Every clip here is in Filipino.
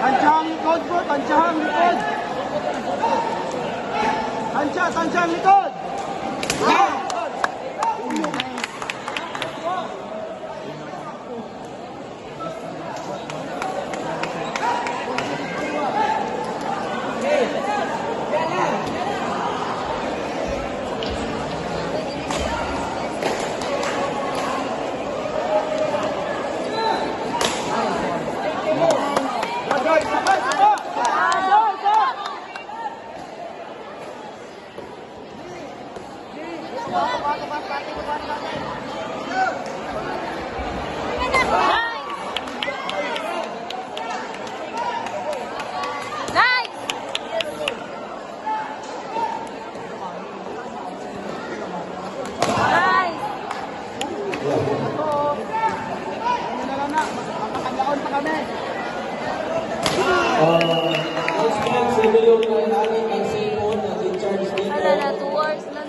Tansya ang likod po, tansya ang likod. Tansya ang likod.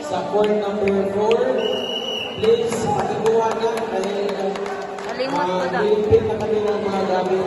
Sa court number 4, please, pakikuha na dahil Kalimot ko na. na kami ng mga gamit.